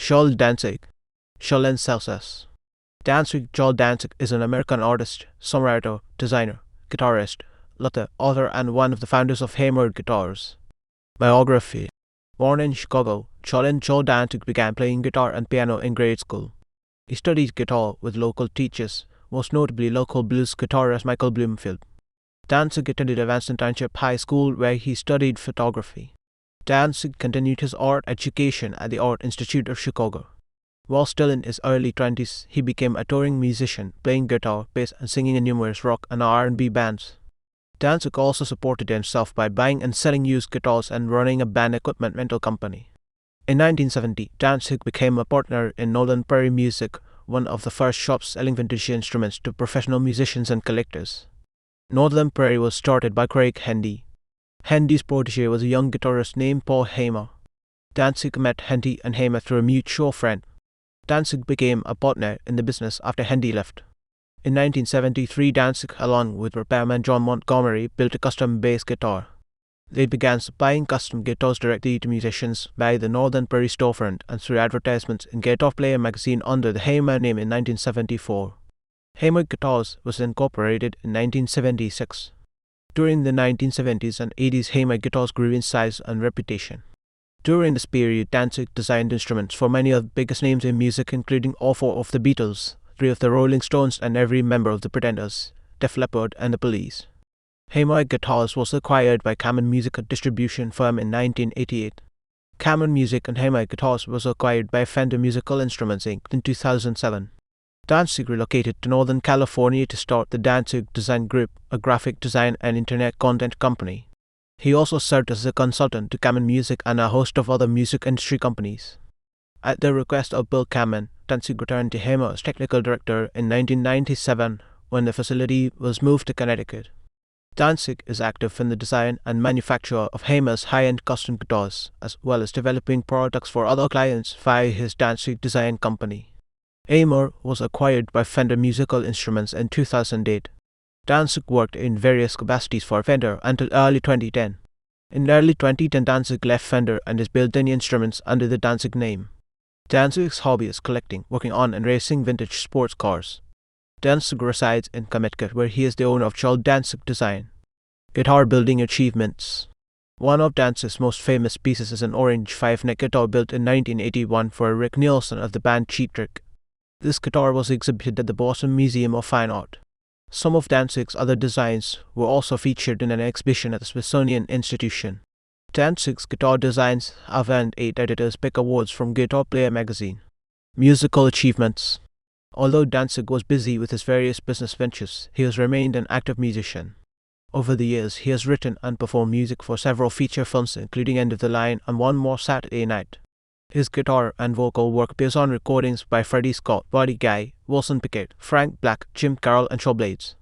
Jol Dantzig, Jolyon Celsius. Jol Dantzig is an American artist, songwriter, designer, guitarist, luthier, author, and one of the founders of Hammered Guitars. Biography. Born in Chicago, Jol Dantzig began playing guitar and piano in grade school. He studied guitar with local teachers, most notably local blues guitarist Michael Bloomfield. Dantzig attended Evanston Township High School where he studied photography. Dantzig continued his art education at the Art Institute of Chicago. While still in his early 20s, he became a touring musician, playing guitar, bass, and singing in numerous rock and R&B bands. Dantzig also supported himself by buying and selling used guitars and running a band equipment rental company. In 1970, Dantzig became a partner in Northern Prairie Music, one of the first shops selling vintage instruments to professional musicians and collectors. Northern Prairie was started by Craig Hendy. Hendy's protege was a young guitarist named Paul Hamer. Dantzig met Hendy and Hamer through a mutual friend. Dantzig became a partner in the business after Hendy left. In 1973, Dantzig, along with repairman John Montgomery, built a custom bass guitar. They began supplying custom guitars directly to musicians by the Northern Prairie storefront and through advertisements in Guitar Player magazine under the Hamer name in 1974. Hamer Guitars was incorporated in 1976. During the 1970s and 80s, Hamer Guitars grew in size and reputation. During this period, Dantzig designed instruments for many of the biggest names in music, including all four of the Beatles, 3 of the Rolling Stones, and every member of the Pretenders, Def Leppard, and the Police. Hamer Guitars was acquired by Cameron Music, a distribution firm, in 1988. Cameron Music and Hamer Guitars was acquired by Fender Musical Instruments Inc. in 2007. Dantzig relocated to Northern California to start the Dantzig Design Group, a graphic design and internet content company. He also served as a consultant to Cameron Music and a host of other music industry companies. At the request of Bill Cameron, Dantzig returned to Hamer as technical director in 1997 when the facility was moved to Connecticut. Dantzig is active in the design and manufacture of Hamer's high-end custom guitars, as well as developing products for other clients via his Dantzig Design Company. Hamer was acquired by Fender Musical Instruments in 2008. Dantzig worked in various capacities for Fender until early 2010. In early 2010, Dantzig left Fender and is building instruments under the Dantzig name. Dantzig's hobby is collecting, working on, and racing vintage sports cars. Dantzig resides in Connecticut, where he is the owner of Jol Dantzig Design. Guitar building achievements. One of Dantzig's most famous pieces is an orange 5-neck guitar built in 1981 for Rick Nielsen of the band Cheap Trick. This guitar was exhibited at the Boston Museum of Fine Art. Some of Dantzig's other designs were also featured in an exhibition at the Smithsonian Institution. Dantzig's guitar designs have earned 8 editors' pick awards from Guitar Player magazine. Musical achievements. Although Dantzig was busy with his various business ventures, he has remained an active musician. Over the years, he has written and performed music for several feature films, including End of the Line and One More Saturday Night. His guitar and vocal work appears on recordings by Freddie Scott, Buddy Guy, Wilson Pickett, Frank Black, Jim Carroll, and Shaw Blades.